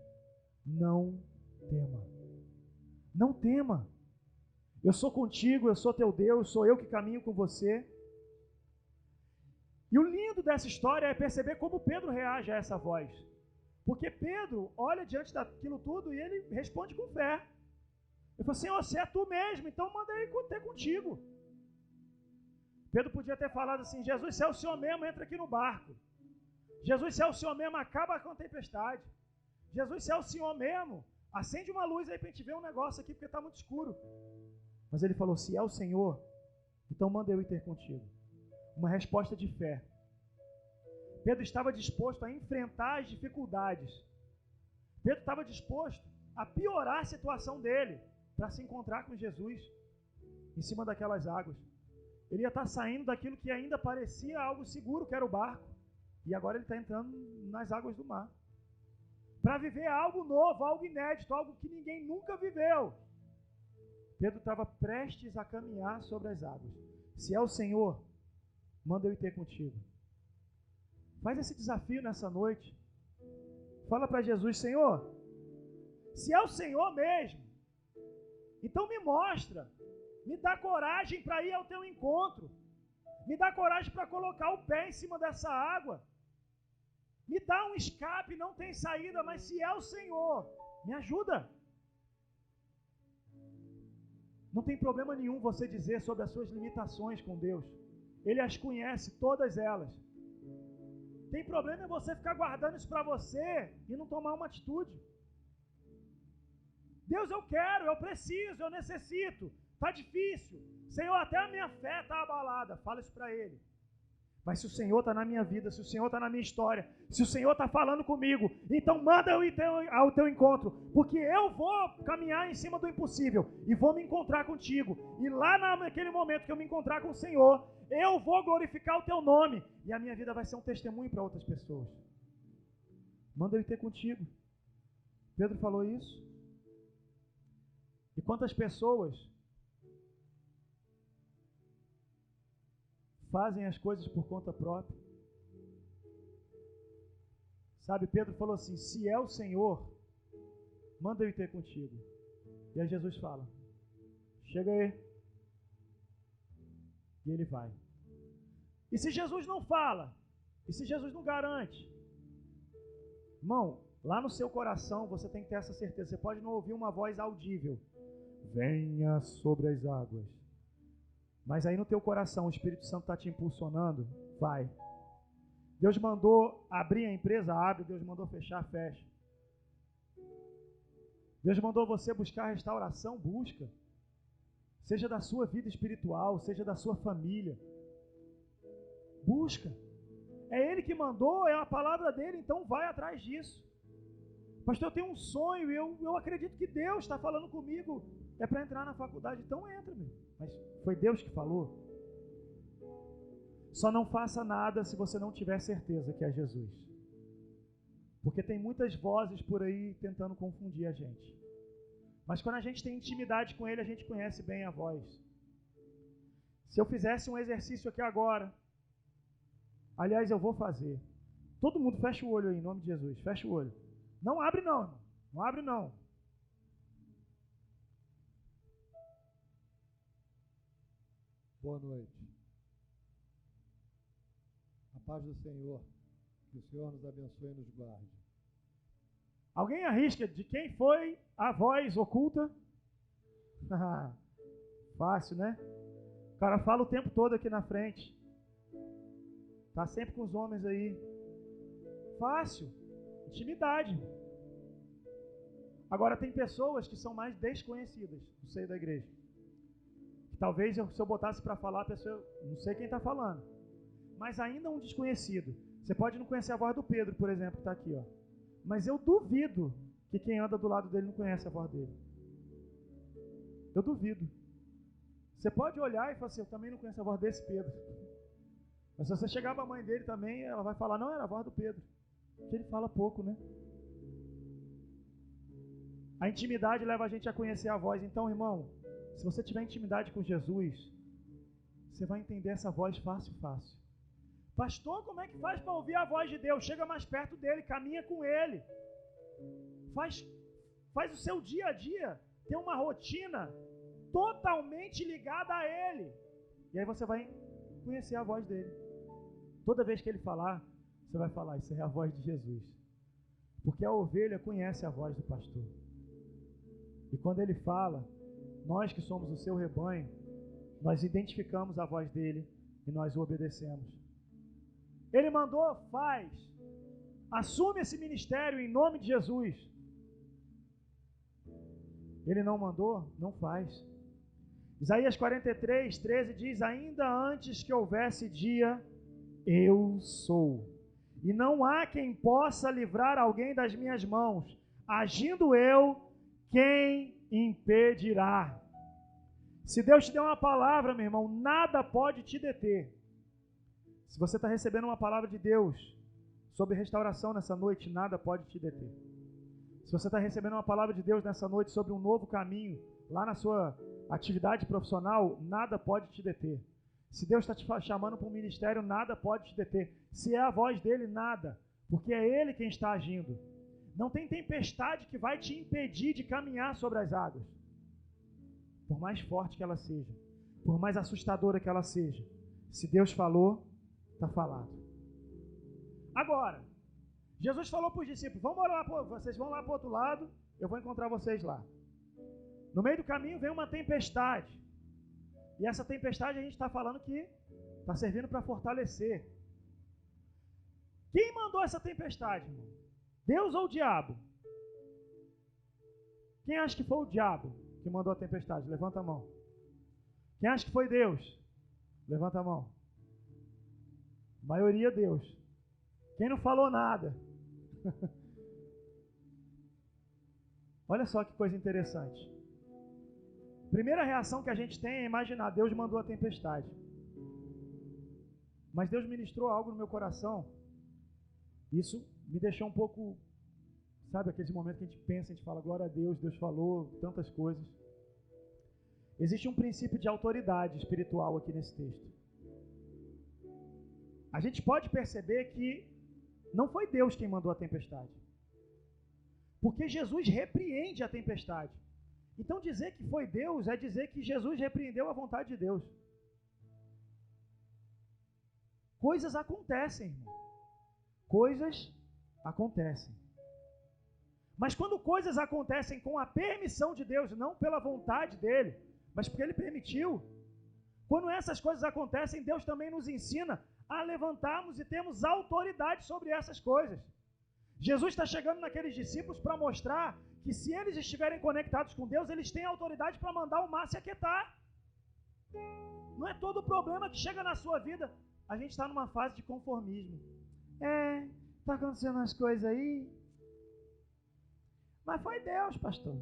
não tema. Não tema. Eu sou contigo, eu sou teu Deus, sou eu que caminho com você. E o lindo dessa história é perceber como Pedro reage a essa voz. Porque Pedro olha diante daquilo tudo e ele responde com fé. Ele falou, Senhor, se é tu mesmo, então manda aí ter contigo. Pedro podia ter falado assim, Jesus, se é o Senhor mesmo, entra aqui no barco. Jesus, se é o Senhor mesmo, acaba com a tempestade. Jesus, se é o Senhor mesmo, acende uma luz aí para a gente ver um negócio aqui, porque está muito escuro. Mas ele falou, se é o Senhor, então manda eu ir ter contigo. Uma resposta de fé. Pedro estava disposto a enfrentar as dificuldades. Pedro estava disposto a piorar a situação dele para se encontrar com Jesus em cima daquelas águas. Ele ia estar saindo daquilo que ainda parecia algo seguro, que era o barco. E agora ele está entrando nas águas do mar. Para viver algo novo, algo inédito, algo que ninguém nunca viveu. Pedro estava prestes a caminhar sobre as águas. Se é o Senhor, manda eu ir ter contigo. Faz esse desafio nessa noite. Fala para Jesus, Senhor, se é o Senhor mesmo, então me mostra. Me dá coragem para ir ao teu encontro. Me dá coragem para colocar o pé em cima dessa água. Me dá um escape, não tem saída, mas se é o Senhor, me ajuda. Não tem problema nenhum você dizer sobre as suas limitações com Deus. Ele as conhece, todas elas. Tem problema em você ficar guardando isso para você e não tomar uma atitude. Deus, eu quero, eu preciso, eu necessito. Está difícil. Senhor, até a minha fé está abalada. Fala isso para Ele. Mas se o Senhor está na minha vida, se o Senhor está na minha história, se o Senhor está falando comigo, então manda eu ir ao teu encontro, porque eu vou caminhar em cima do impossível e vou me encontrar contigo. E lá naquele momento que eu me encontrar com o Senhor, eu vou glorificar o teu nome e a minha vida vai ser um testemunho para outras pessoas. Manda eu ir ter contigo. Pedro falou isso. E quantas pessoas fazem as coisas por conta própria? Sabe, Pedro falou assim, se é o Senhor, manda eu ir ter contigo. E aí Jesus fala, chega aí. E ele vai. E se Jesus não fala? E se Jesus não garante? Irmão, lá no seu coração você tem que ter essa certeza. Você pode não ouvir uma voz audível. Venha sobre as águas. Mas aí no teu coração o Espírito Santo está te impulsionando. Vai. Deus mandou abrir a empresa, abre. Deus mandou fechar, fecha. Deus mandou você buscar restauração, busca. Seja da sua vida espiritual, seja da sua família. Busca. É Ele que mandou, é a palavra dEle, então vai atrás disso. Pastor, eu tenho um sonho e eu acredito que Deus está falando comigo. É para entrar na faculdade, então entra, meu. Mas foi Deus que falou. Só não faça nada se você não tiver certeza que é Jesus. Porque tem muitas vozes por aí tentando confundir a gente. Mas quando a gente tem intimidade com Ele, a gente conhece bem a voz. Se eu fizesse um exercício aqui agora, aliás, eu vou fazer. Todo mundo fecha o olho aí, em nome de Jesus. Fecha o olho. Não abre não, irmão. Não abre não. Boa noite. A paz do Senhor. Que o Senhor nos abençoe e nos guarde. Alguém arrisca de quem foi a voz oculta? Fácil, né? O cara fala o tempo todo aqui na frente. Tá sempre com os homens aí. Fácil. Intimidade. Agora tem pessoas que são mais desconhecidas no seio da igreja. Talvez se eu botasse para falar, a pessoa, não sei quem está falando. Mas ainda um desconhecido. Você pode não conhecer a voz do Pedro, por exemplo, que está aqui, ó. Mas eu duvido que quem anda do lado dele não conhece a voz dele. Eu duvido. Você pode olhar e falar assim, eu também não conheço a voz desse Pedro. Mas se você chegar para a mãe dele também, ela vai falar, não, era a voz do Pedro. Porque ele fala pouco, né? A intimidade leva a gente a conhecer a voz. Então, irmão, se você tiver intimidade com Jesus, você vai entender essa voz fácil. Pastor, como é que faz para ouvir a voz de Deus? Chega mais perto dele, caminha com ele. Faz o seu dia a dia, tem uma rotina totalmente ligada a ele. E aí você vai conhecer a voz dele. Toda vez que ele falar, você vai falar, isso é a voz de Jesus. Porque a ovelha conhece a voz do pastor. E quando ele fala, nós que somos o seu rebanho, nós identificamos a voz dele e nós o obedecemos. Ele mandou, faz. Assume esse ministério em nome de Jesus. Ele não mandou, não faz. Isaías 43, 13 diz, ainda antes que houvesse dia, eu sou. E não há quem possa livrar alguém das minhas mãos. Agindo eu, quem impedirá? Se Deus te deu uma palavra, meu irmão, nada pode te deter. Se você está recebendo uma palavra de Deus sobre restauração nessa noite, nada pode te deter. Se você está recebendo uma palavra de Deus nessa noite sobre um novo caminho, lá na sua atividade profissional, nada pode te deter. Se Deus está te chamando para um ministério, nada pode te deter. Se é a voz dele, nada. Porque é ele quem está agindo. Não tem tempestade que vai te impedir de caminhar sobre as águas. Por mais forte que ela seja, por mais assustadora que ela seja, se Deus falou, está falado. Agora, Jesus falou para os discípulos, vocês vão lá para o outro lado, eu vou encontrar vocês lá. No meio do caminho vem uma tempestade. E essa tempestade a gente está falando que está servindo para fortalecer. Quem mandou essa tempestade, irmão? Deus ou o diabo? Quem acha que foi o diabo que mandou a tempestade? Levanta a mão. Quem acha que foi Deus? Levanta a mão. A maioria Deus. Quem não falou nada? Olha só que coisa interessante. Primeira reação que a gente tem é imaginar, Deus mandou a tempestade. Mas Deus ministrou algo no meu coração. Isso me deixou um pouco, sabe, aqueles momentos que a gente pensa, a gente fala, glória a Deus, Deus falou tantas coisas. Existe um princípio de autoridade espiritual aqui nesse texto. A gente pode perceber que não foi Deus quem mandou a tempestade. Porque Jesus repreende a tempestade. Então dizer que foi Deus é dizer que Jesus repreendeu a vontade de Deus. Coisas acontecem, irmão. Coisas acontecem. Mas quando coisas acontecem com a permissão de Deus, não pela vontade dele, mas porque ele permitiu, Quando essas coisas acontecem, Deus também nos ensina a levantarmos e termos autoridade sobre essas coisas. Jesus está chegando naqueles discípulos para mostrar que se eles estiverem conectados com Deus, eles têm autoridade para mandar o mar se aquietar. Não é todo problema que chega na sua vida. A gente está numa fase de conformismo. Está acontecendo umas coisas aí. Mas foi Deus, pastor.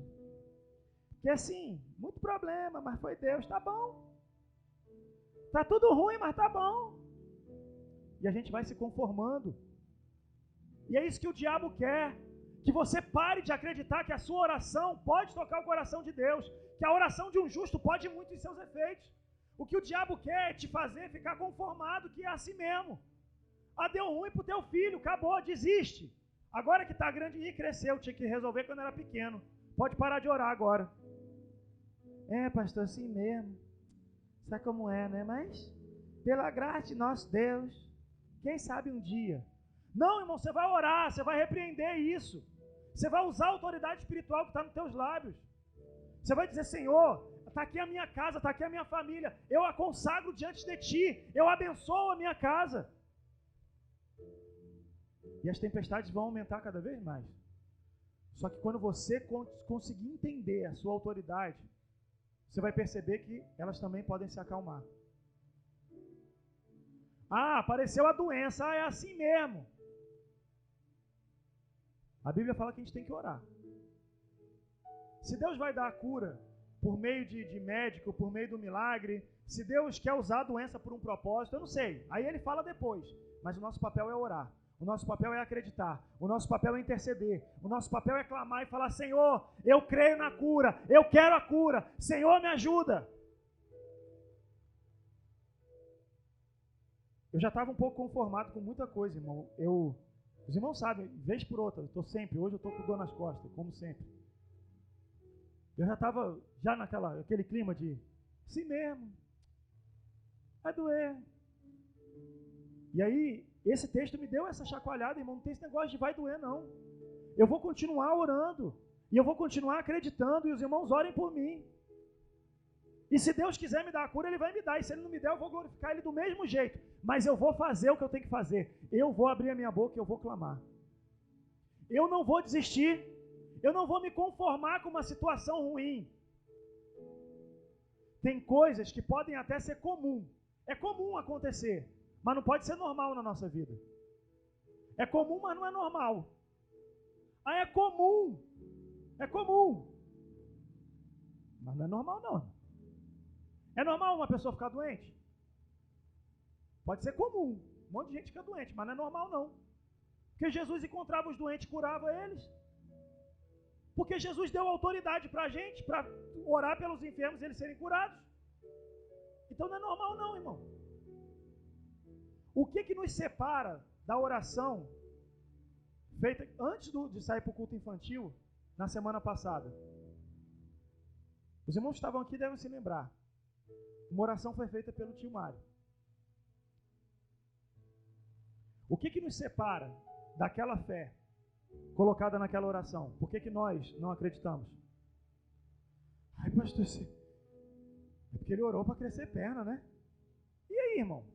Que assim, muito problema, mas foi Deus. Tá bom. Tá tudo ruim, mas tá bom. E a gente vai se conformando. E é isso que o diabo quer. Que você pare de acreditar que a sua oração pode tocar o coração de Deus. Que a oração de um justo pode muito em seus efeitos. O que o diabo quer é te fazer ficar conformado que é assim mesmo. Deu ruim pro teu filho, acabou, desiste. Agora que tá grande e cresceu, tinha que resolver quando era pequeno. Pode parar de orar agora. Pastor, assim mesmo. Sabe como é, né? Mas, pela graça de nosso Deus, quem sabe um dia. Não, irmão, você vai orar, você vai repreender isso. Você vai usar a autoridade espiritual que está nos teus lábios. Você vai dizer, Senhor, está aqui a minha casa, está aqui a minha família. Eu a consagro diante de Ti. Eu abençoo a minha casa. E as tempestades vão aumentar cada vez mais. Só que quando você conseguir entender a sua autoridade, você vai perceber que elas também podem se acalmar. Apareceu a doença. É assim mesmo. A Bíblia fala que a gente tem que orar. Se Deus vai dar a cura por meio de médico, por meio do milagre, se Deus quer usar a doença por um propósito, eu não sei. Aí ele fala depois. Mas o nosso papel é orar. O nosso papel é acreditar. O nosso papel é interceder. O nosso papel é clamar e falar, Senhor, eu creio na cura. Eu quero a cura. Senhor, me ajuda. Eu já estava um pouco conformado com muita coisa, irmão. Os irmãos sabem, vez por outra, hoje eu estou com dor nas costas, como sempre. Eu já estava naquele clima de, assim mesmo, vai doer. E aí, esse texto me deu essa chacoalhada, irmão, não tem esse negócio de vai doer, não. Eu vou continuar orando, e eu vou continuar acreditando, e os irmãos orem por mim. E se Deus quiser me dar a cura, Ele vai me dar, e se Ele não me der, eu vou glorificar Ele do mesmo jeito. Mas eu vou fazer o que eu tenho que fazer. Eu vou abrir a minha boca e eu vou clamar. Eu não vou desistir. Eu não vou me conformar com uma situação ruim. Tem coisas que podem até ser comum. É comum acontecer, mas não pode ser normal na nossa vida. É comum, mas não é normal. É comum. É comum. Mas não é normal, não. É normal uma pessoa ficar doente? Pode ser comum. Um monte de gente fica doente, mas não é normal, não. Porque Jesus encontrava os doentes e curava eles. Porque Jesus deu autoridade para a gente, para orar pelos enfermos e eles serem curados. Então não é normal, não, irmão. O que nos separa da oração feita antes de sair para o culto infantil, na semana passada? Os irmãos que estavam aqui devem se lembrar. Uma oração foi feita pelo tio Mário. O que nos separa daquela fé colocada naquela oração? Por que nós não acreditamos? Pastor, é porque ele orou para crescer perna, né? E aí, irmão?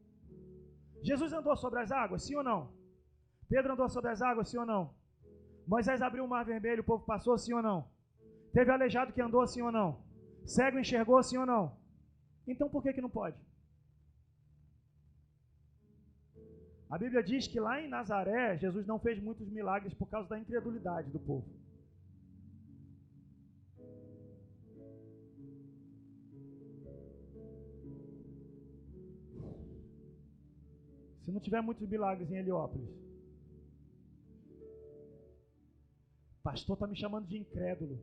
Jesus andou sobre as águas, sim ou não? Pedro andou sobre as águas, sim ou não? Moisés abriu o mar vermelho, o povo passou, sim ou não? Teve aleijado que andou, sim ou não? Cego enxergou, sim ou não? Então por que não pode? A Bíblia diz que lá em Nazaré, Jesus não fez muitos milagres por causa da incredulidade do povo. Se não tiver muitos milagres em Heliópolis, pastor está me chamando de incrédulo.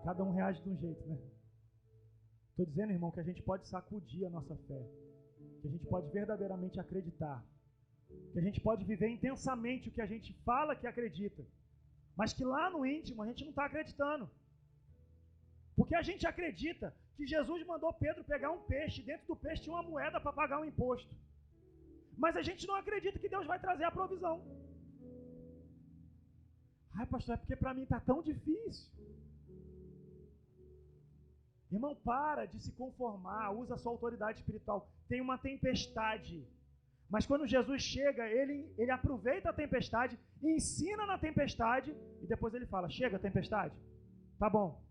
Cada um reage de um jeito, né? Estou dizendo, irmão, que a gente pode sacudir a nossa fé. Que a gente pode verdadeiramente acreditar. Que a gente pode viver intensamente o que a gente fala que acredita. Mas que lá no íntimo a gente não está acreditando. Porque a gente acredita que Jesus mandou Pedro pegar um peixe. Dentro do peixe tinha uma moeda para pagar um imposto. Mas a gente não acredita que Deus vai trazer a provisão. Pastor, é porque para mim está tão difícil. Irmão, para de se conformar, usa a sua autoridade espiritual. Tem uma tempestade. Mas quando Jesus chega, ele aproveita a tempestade, ensina na tempestade, e depois ele fala, chega, tempestade, tá bom,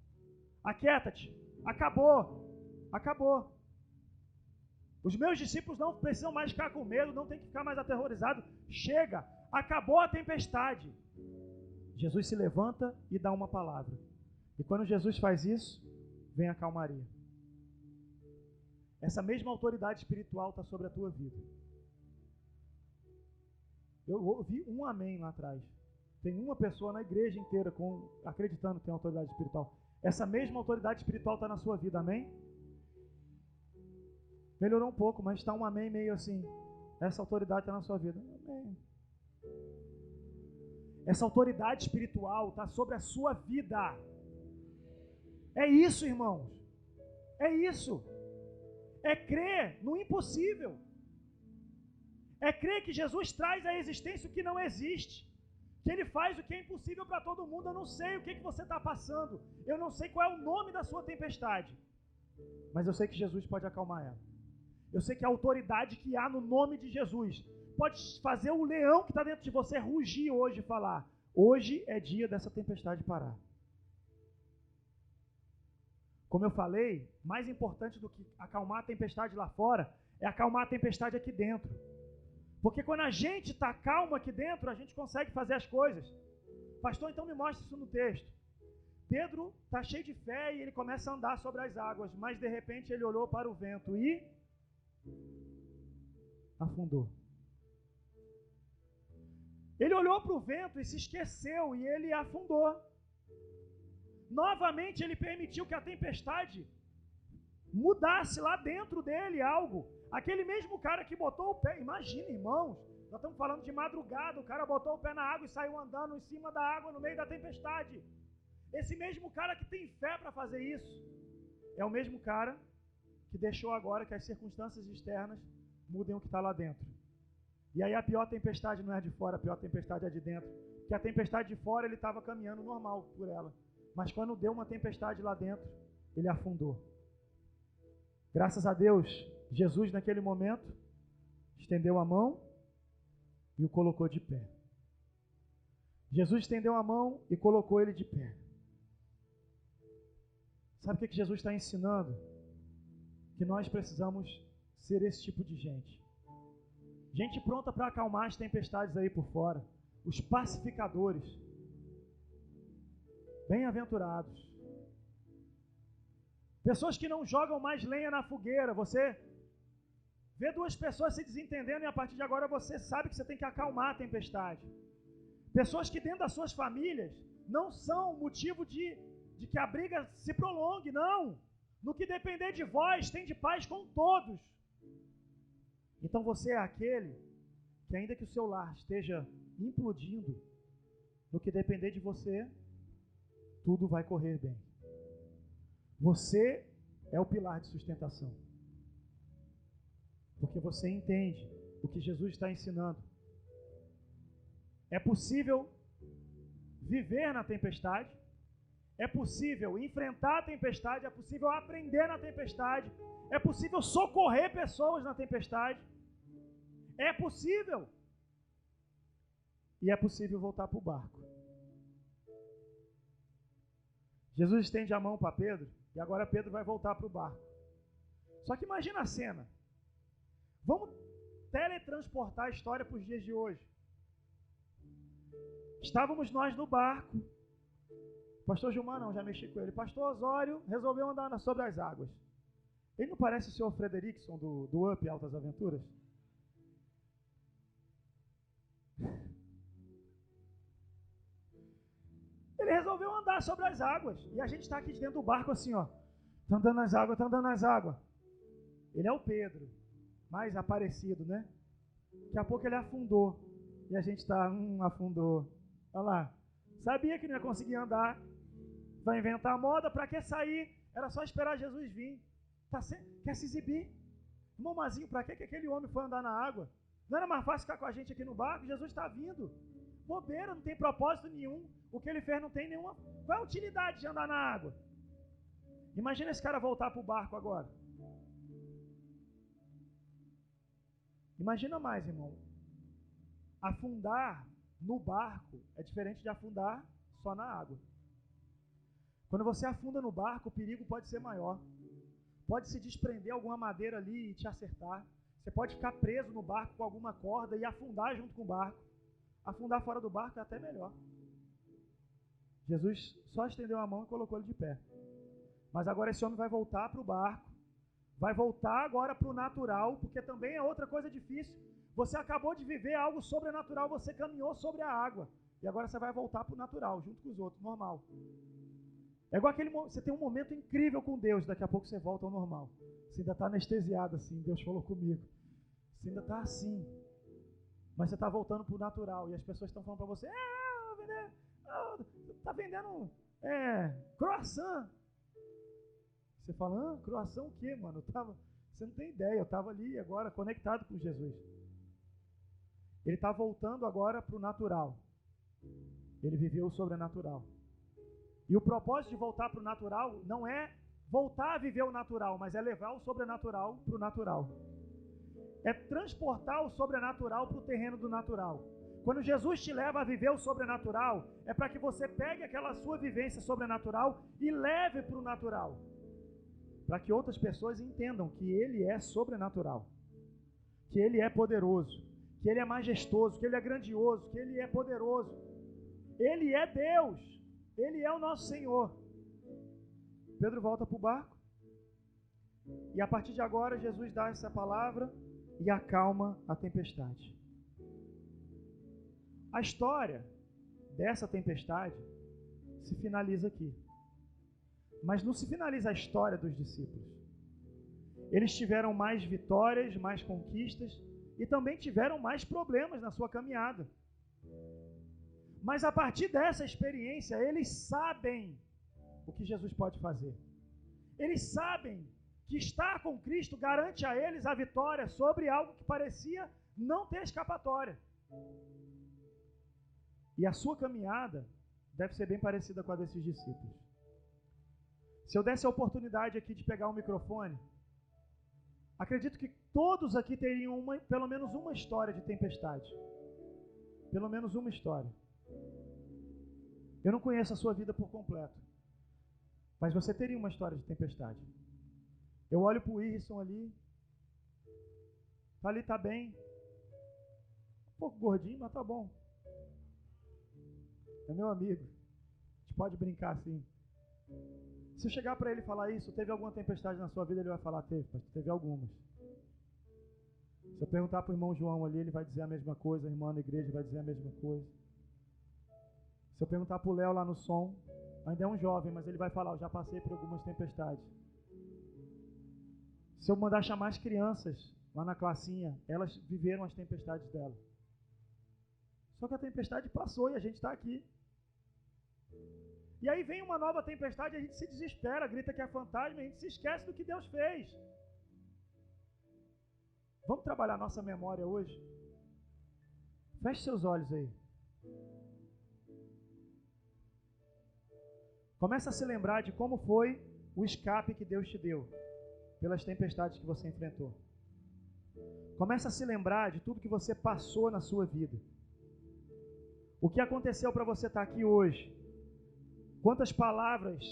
aquieta-te, acabou. Os meus discípulos não precisam mais ficar com medo, não tem que ficar mais aterrorizado, chega, acabou a tempestade. Jesus se levanta e dá uma palavra. E quando Jesus faz isso, vem a calmaria. Essa mesma autoridade espiritual está sobre a tua vida. Eu ouvi um amém lá atrás. Tem uma pessoa na igreja inteira acreditando que tem autoridade espiritual. Essa mesma autoridade espiritual está na sua vida, amém? Melhorou um pouco, mas está um amém meio assim. Essa autoridade está na sua vida. Amém. Essa autoridade espiritual está sobre a sua vida. É isso, irmãos. É isso. É crer no impossível. É crer que Jesus traz à existência o que não existe. Que Ele faz o que é impossível para todo mundo. Eu não sei o que você está passando. Eu não sei qual é o nome da sua tempestade. Mas eu sei que Jesus pode acalmar ela. Eu sei que a autoridade que há no nome de Jesus pode fazer o leão que está dentro de você rugir hoje e falar, hoje é dia dessa tempestade parar. Como eu falei, mais importante do que acalmar a tempestade lá fora, é acalmar a tempestade aqui dentro. Porque quando a gente está calmo aqui dentro, a gente consegue fazer as coisas. Pastor, então me mostra isso no texto. Pedro está cheio de fé e ele começa a andar sobre as águas, mas de repente ele olhou para o vento e afundou. Ele olhou para o vento e se esqueceu e ele afundou. Novamente ele permitiu que a tempestade mudasse lá dentro dele algo. Aquele mesmo cara que botou o pé, imagina, irmãos, nós estamos falando de madrugada, o cara botou o pé na água e saiu andando em cima da água no meio da tempestade. Esse mesmo cara que tem fé para fazer isso, é o mesmo cara que deixou agora que as circunstâncias externas mudem o que está lá dentro. E aí a pior tempestade não é de fora, a pior tempestade é de dentro. Porque a tempestade de fora ele estava caminhando normal por ela. Mas quando deu uma tempestade lá dentro, ele afundou. Graças a Deus, Jesus naquele momento estendeu a mão e o colocou de pé. Jesus estendeu a mão e colocou ele de pé. Sabe o que Jesus está ensinando? Que nós precisamos ser esse tipo de gente. Gente pronta para acalmar as tempestades aí por fora. Os pacificadores. Bem-aventurados. Pessoas que não jogam mais lenha na fogueira. Você vê duas pessoas se desentendendo e a partir de agora você sabe que você tem que acalmar a tempestade. Pessoas que dentro das suas famílias não são motivo de que a briga se prolongue, não. No que depender de vós, tem de paz com todos. Então você é aquele que ainda que o seu lar esteja implodindo, no que depender de você, tudo vai correr bem. Você é o pilar de sustentação. Porque você entende o que Jesus está ensinando. É possível viver na tempestade, é possível enfrentar a tempestade, é possível aprender na tempestade, é possível socorrer pessoas na tempestade, é possível. E é possível voltar para o barco. Jesus estende a mão para Pedro, e agora Pedro vai voltar para o barco. Só que imagina a cena. Vamos teletransportar a história para os dias de hoje. Estávamos nós no barco. Pastor Gilmar não, já mexi com ele. Pastor Osório resolveu andar sobre as águas. Ele não parece o senhor Frederickson do Up Altas Aventuras? Ele resolveu andar sobre as águas. E a gente está aqui dentro do barco assim, ó. Está andando nas águas, está andando nas águas. Ele é o Pedro, mais aparecido, né? Daqui a pouco ele afundou. E a gente está, afundou. Olha lá. Sabia que não ia conseguir andar. Vai inventar moda, para que sair? Era só esperar Jesus vir. Quer se exibir? Irmão Mazinho, para que aquele homem foi andar na água? Não era mais fácil ficar com a gente aqui no barco? Jesus está vindo. Bobeira, não tem propósito nenhum. O que ele fez não tem nenhuma... Qual é a utilidade de andar na água? Imagina esse cara voltar para o barco agora. Imagina mais, irmão. Afundar no barco é diferente de afundar só na água. Quando você afunda no barco, o perigo pode ser maior. Pode se desprender alguma madeira ali e te acertar. Você pode ficar preso no barco com alguma corda e afundar junto com o barco. Afundar fora do barco é até melhor. Jesus só estendeu a mão e colocou ele de pé. Mas agora esse homem vai voltar para o barco. Vai voltar agora para o natural, porque também é outra coisa difícil. Você acabou de viver algo sobrenatural, você caminhou sobre a água. E agora você vai voltar para o natural, junto com os outros, normal. É igual você tem um momento incrível com Deus, daqui a pouco você volta ao normal. Você ainda está anestesiado assim, Deus falou comigo. Você ainda está assim. Mas você está voltando para o natural. E as pessoas estão falando para você, está vendendo croissant. Você fala, croissant o quê, mano? Você não tem ideia, eu estava ali agora conectado com Jesus. Ele está voltando agora para o natural. Ele viveu o sobrenatural. E o propósito de voltar para o natural não é voltar a viver o natural, mas é levar o sobrenatural para o natural. É transportar o sobrenatural para o terreno do natural. Quando Jesus te leva a viver o sobrenatural, é para que você pegue aquela sua vivência sobrenatural e leve para o natural. Para que outras pessoas entendam que Ele é sobrenatural, que Ele é poderoso, que Ele é majestoso, que Ele é grandioso, que Ele é poderoso. Ele é Deus, Ele é o nosso Senhor. Pedro volta para o barco e a partir de agora Jesus dá essa palavra e acalma a tempestade. A história dessa tempestade se finaliza aqui. Mas não se finaliza a história dos discípulos. Eles tiveram mais vitórias, mais conquistas e também tiveram mais problemas na sua caminhada. Mas a partir dessa experiência, eles sabem o que Jesus pode fazer. Eles sabem que estar com Cristo garante a eles a vitória sobre algo que parecia não ter escapatória. E a sua caminhada deve ser bem parecida com a desses discípulos. Se eu desse a oportunidade aqui de pegar um microfone, acredito que todos aqui teriam pelo menos uma história de tempestade. Pelo menos uma história. Eu não conheço a sua vida por completo, mas você teria uma história de tempestade. Eu olho para o Wilson ali, tá bem, um pouco gordinho, mas tá bom. É meu amigo, a gente pode brincar assim. Se eu chegar para ele e falar isso, teve alguma tempestade na sua vida, ele vai falar, teve algumas. Se eu perguntar para o irmão João ali, ele vai dizer a mesma coisa, a irmã na igreja vai dizer a mesma coisa. Se eu perguntar para o Léo lá no som, ainda é um jovem, mas ele vai falar, eu já passei por algumas tempestades. Se eu mandar chamar as crianças lá na classinha, elas viveram as tempestades dela. Só que a tempestade passou e a gente está aqui. E aí vem uma nova tempestade e a gente se desespera, grita que é fantasma, a gente se esquece do que Deus fez. Vamos trabalhar nossa memória hoje? Feche seus olhos aí. Começa a se lembrar de como foi o escape que Deus te deu pelas tempestades que você enfrentou. Começa a se lembrar de tudo que você passou na sua vida. O que aconteceu para você estar aqui hoje? Quantas palavras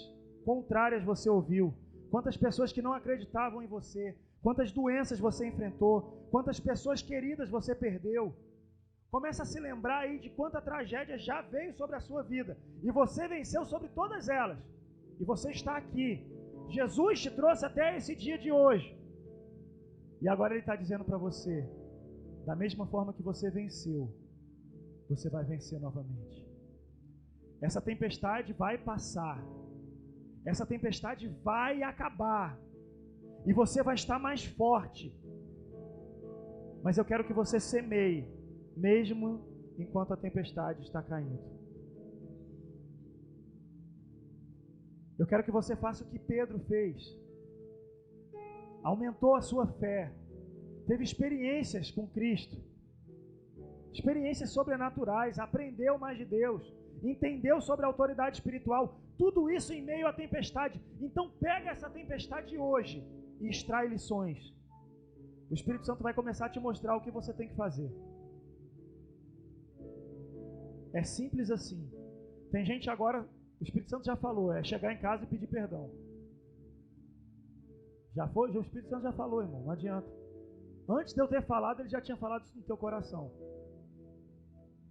contrárias você ouviu? Quantas pessoas que não acreditavam em você? Quantas doenças você enfrentou? Quantas pessoas queridas você perdeu? Começa a se lembrar aí de quanta tragédia já veio sobre a sua vida. E você venceu sobre todas elas. E você está aqui. Jesus te trouxe até esse dia de hoje. E agora Ele está dizendo para você, da mesma forma que você venceu, você vai vencer novamente. Essa tempestade vai passar. Essa tempestade vai acabar. E você vai estar mais forte. Mas eu quero que você semeie, mesmo enquanto a tempestade está caindo. Eu quero que você faça o que Pedro fez. Aumentou a sua fé. Teve experiências com Cristo. Experiências sobrenaturais. Aprendeu mais de Deus. Entendeu sobre a autoridade espiritual. Tudo isso em meio à tempestade. Então pega essa tempestade hoje e extrai lições. O Espírito Santo vai começar a te mostrar o que você tem que fazer. É simples assim. Tem gente agora, o Espírito Santo já falou, é chegar em casa e pedir perdão. Já foi? O Espírito Santo já falou, irmão, não adianta. Antes de eu ter falado, ele já tinha falado isso no teu coração.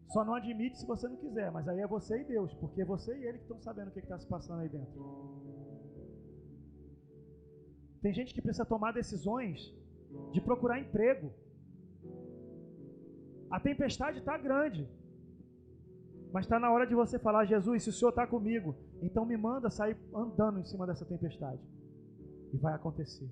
Só não admite se você não quiser, mas aí é você e Deus, porque é você e ele que estão sabendo o que está se passando aí dentro. Tem gente que precisa tomar decisões de procurar emprego. A tempestade está grande, mas está na hora de você falar: Jesus, se o Senhor está comigo, então me manda sair andando em cima dessa tempestade. E vai acontecer.